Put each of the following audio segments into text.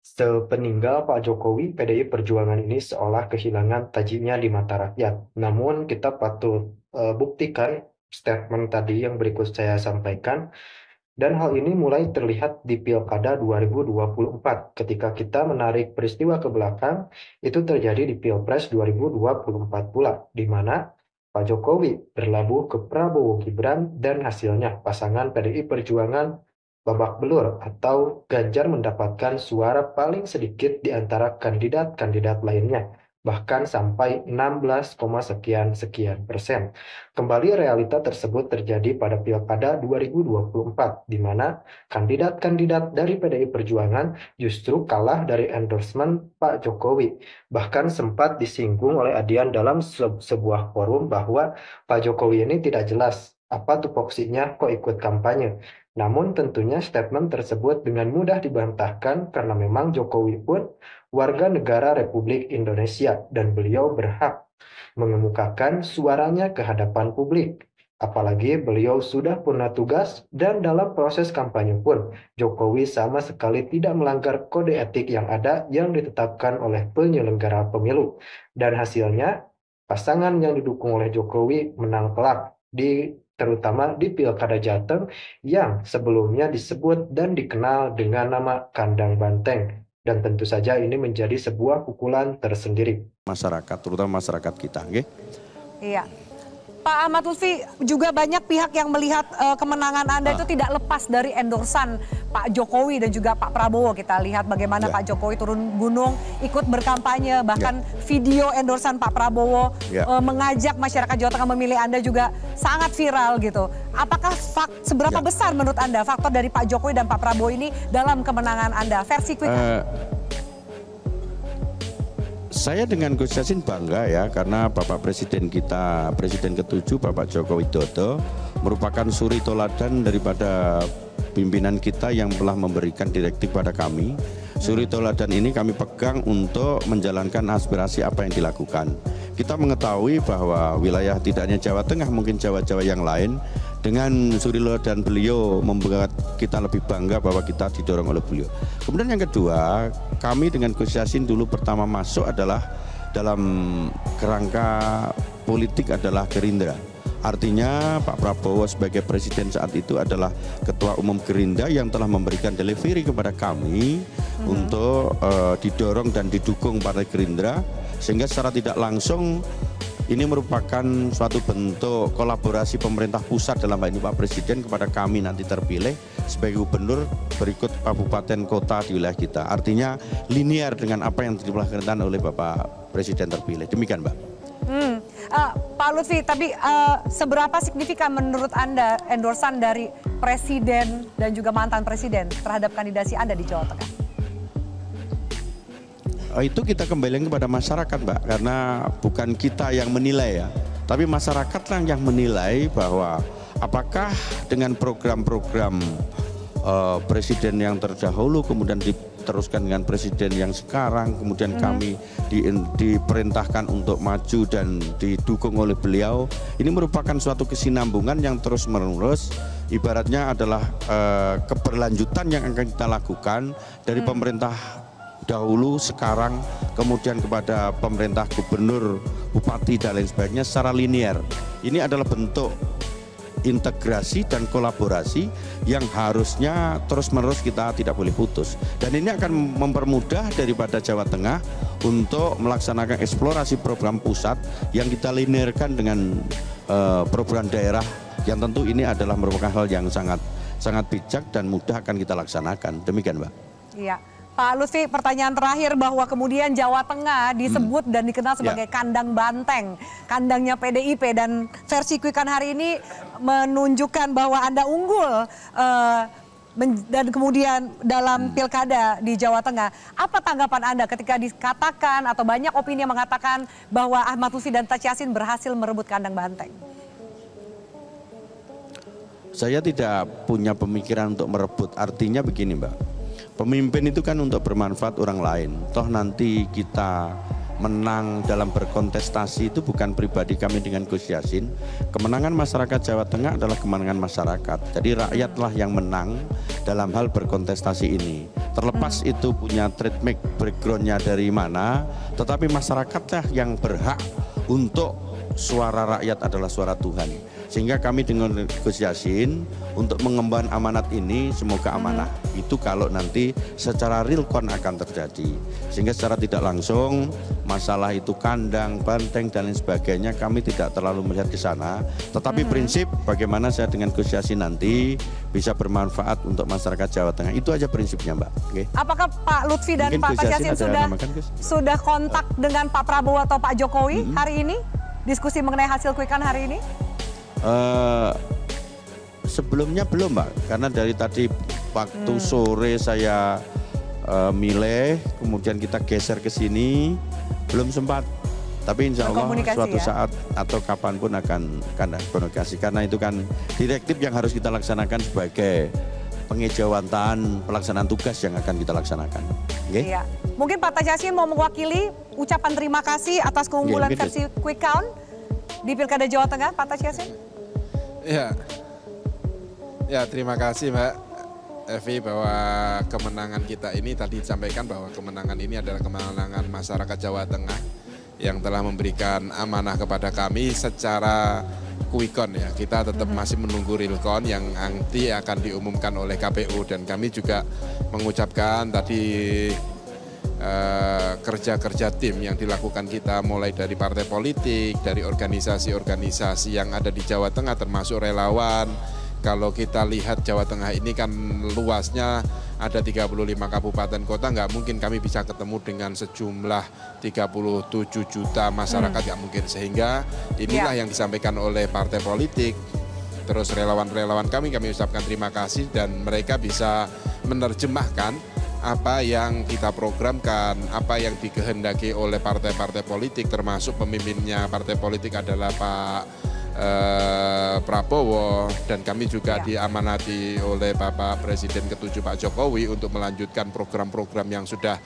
Sepeninggal Pak Jokowi, PDI Perjuangan ini seolah kehilangan tajinya di mata rakyat. Namun kita patut buktikan statement tadi yang berikut saya sampaikan. Dan hal ini mulai terlihat di Pilkada 2024. Ketika kita menarik peristiwa ke belakang, itu terjadi di Pilpres 2024 pula, di mana Pak Jokowi berlabuh ke Prabowo Gibran dan hasilnya pasangan PDI Perjuangan babak belur atau Ganjar mendapatkan suara paling sedikit di antara kandidat-kandidat lainnya, bahkan sampai 16, sekian sekian persen. Kembali realita tersebut terjadi pada Pilkada 2024, di mana kandidat-kandidat dari PDI Perjuangan justru kalah dari endorsement Pak Jokowi. Bahkan sempat disinggung oleh Adian dalam sebuah forum bahwa Pak Jokowi ini tidak jelas apa tupoksinya kok ikut kampanye. Namun tentunya statement tersebut dengan mudah dibantahkan karena memang Jokowi pun warga negara Republik Indonesia dan beliau berhak mengemukakan suaranya ke hadapan publik. Apalagi beliau sudah purna tugas dan dalam proses kampanye pun Jokowi sama sekali tidak melanggar kode etik yang ada yang ditetapkan oleh penyelenggara pemilu. Dan hasilnya pasangan yang didukung oleh Jokowi menang telak terutama di Pilkada Jateng yang sebelumnya disebut dan dikenal dengan nama kandang banteng. Dan tentu saja ini menjadi sebuah pukulan tersendiri. Masyarakat, terutama masyarakat kita. Okay? Iya. Pak Ahmad Lutfi, juga banyak pihak yang melihat kemenangan Anda itu tidak lepas dari endorsan Pak Jokowi dan juga Pak Prabowo. Kita lihat bagaimana Pak Jokowi turun gunung, ikut berkampanye, bahkan video endorsan Pak Prabowo mengajak masyarakat Jawa Tengah memilih Anda juga sangat viral gitu. Apakah seberapa besar menurut Anda faktor dari Pak Jokowi dan Pak Prabowo ini dalam kemenangan Anda? Versi quick. Saya dengan Gus Yassin bangga ya karena Bapak Presiden kita, Presiden ke-7 Bapak Joko Widodo merupakan suri toladan daripada pimpinan kita yang telah memberikan direktif pada kami. Suri toladan ini kami pegang untuk menjalankan aspirasi apa yang dilakukan. Kita mengetahui bahwa wilayah tidak hanya Jawa Tengah, mungkin Jawa-Jawa yang lain, dengan suri toladan beliau membuat kita lebih bangga bahwa kita didorong oleh beliau. Kemudian yang kedua, kami dengan Gus Yassin dulu pertama masuk adalah dalam kerangka politik adalah Gerindra. Artinya Pak Prabowo sebagai presiden saat itu adalah ketua umum Gerindra yang telah memberikan delivery kepada kami untuk didorong dan didukung Partai Gerindra, sehingga secara tidak langsung ini merupakan suatu bentuk kolaborasi pemerintah pusat dalam hal ini Pak Presiden kepada kami nanti terpilih sebagai gubernur berikut kabupaten kota di wilayah kita. Artinya linear dengan apa yang dilakukan oleh Bapak Presiden terpilih. Demikian Mbak. Pak Lutfi, tapi seberapa signifikan menurut Anda endorsan dari Presiden dan juga mantan Presiden terhadap kandidasi Anda di Jawa Tengah? Itu kita kembalikan kepada masyarakat Mbak, karena bukan kita yang menilai ya, tapi masyarakat yang menilai bahwa apakah dengan program-program presiden yang terdahulu kemudian diteruskan dengan presiden yang sekarang, kemudian kami diperintahkan untuk maju dan didukung oleh beliau, ini merupakan suatu kesinambungan yang terus-menerus, ibaratnya adalah keberlanjutan yang akan kita lakukan dari pemerintah dahulu, sekarang, kemudian kepada pemerintah gubernur, bupati dan lain sebagainya secara linear. Ini adalah bentuk integrasi dan kolaborasi yang harusnya terus-menerus kita tidak boleh putus. Dan ini akan mempermudah daripada Jawa Tengah untuk melaksanakan eksplorasi program pusat yang kita linearkan dengan program daerah, yang tentu ini adalah merupakan hal yang sangat bijak dan mudah akan kita laksanakan. Demikian Mbak. Iya. Pak Lutfi, pertanyaan terakhir bahwa kemudian Jawa Tengah disebut dan dikenal sebagai kandang banteng, kandangnya PDIP, dan versi Quick-an hari ini menunjukkan bahwa Anda unggul dan kemudian dalam pilkada di Jawa Tengah. Apa tanggapan Anda ketika dikatakan atau banyak opini yang mengatakan bahwa Ahmad Lutfi dan Taj Yassin berhasil merebut kandang banteng? Saya tidak punya pemikiran untuk merebut, artinya begini Mbak. Pemimpin itu kan untuk bermanfaat orang lain. Toh nanti kita menang dalam berkontestasi itu bukan pribadi kami dengan Gus Yassin. Kemenangan masyarakat Jawa Tengah adalah kemenangan masyarakat. Jadi rakyatlah yang menang dalam hal berkontestasi ini. Terlepas itu punya trademark backgroundnya dari mana, tetapi masyarakatlah yang berhak untuk suara rakyat adalah suara Tuhan. Sehingga kami dengan Gus Yassin untuk mengemban amanat ini semoga amanah. Itu kalau nanti secara real count akan terjadi. Sehingga secara tidak langsung masalah itu kandang, banteng dan lain sebagainya kami tidak terlalu melihat ke sana. Tetapi prinsip bagaimana saya dengan Gus Yassin nanti bisa bermanfaat untuk masyarakat Jawa Tengah. Itu aja prinsipnya, Mbak. Okay. Apakah Pak Lutfi dan Mungkin Pak Gus Taj Yassin Yassin sudah kontak dengan Pak Prabowo atau Pak Jokowi hari ini? Diskusi mengenai hasil quick count hari ini? Sebelumnya belum, Mbak, karena dari tadi waktu sore saya milih, kemudian kita geser ke sini, belum sempat. Tapi insya Allah suatu saat atau kapanpun akan komunikasi, karena itu kan direktif yang harus kita laksanakan sebagai pengejawatan pelaksanaan tugas yang akan kita laksanakan. Okay? Iya. Mungkin Pak Taj Yassin mau mewakili ucapan terima kasih atas keunggulan versi quick count di Pilkada Jawa Tengah, Pak Taj Yassin. Ya, terima kasih Mbak Evi bahwa kemenangan kita ini tadi disampaikan bahwa kemenangan ini adalah kemenangan masyarakat Jawa Tengah yang telah memberikan amanah kepada kami secara quick count ya. Kita tetap masih menunggu real count yang nanti akan diumumkan oleh KPU, dan kami juga mengucapkan tadi kerja-kerja tim yang dilakukan kita mulai dari partai politik, dari organisasi-organisasi yang ada di Jawa Tengah termasuk relawan. Kalau kita lihat Jawa Tengah ini kan luasnya ada 35 kabupaten kota, nggak mungkin kami bisa ketemu dengan sejumlah 37 juta masyarakat, nggak mungkin. Sehingga inilah yang disampaikan oleh partai politik. Terus relawan-relawan kami ucapkan terima kasih, dan mereka bisa menerjemahkan apa yang kita programkan, apa yang dikehendaki oleh partai-partai politik, termasuk pemimpinnya partai politik adalah Pak Prabowo, dan kami juga diamanati oleh Bapak Presiden ke-7 Pak Jokowi untuk melanjutkan program-program yang sudah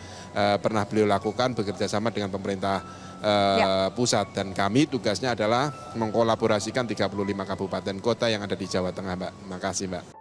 pernah beliau lakukan bekerjasama dengan pemerintah pusat, dan kami tugasnya adalah mengkolaborasikan 35 kabupaten kota yang ada di Jawa Tengah, Mbak. Terima kasih, Mbak.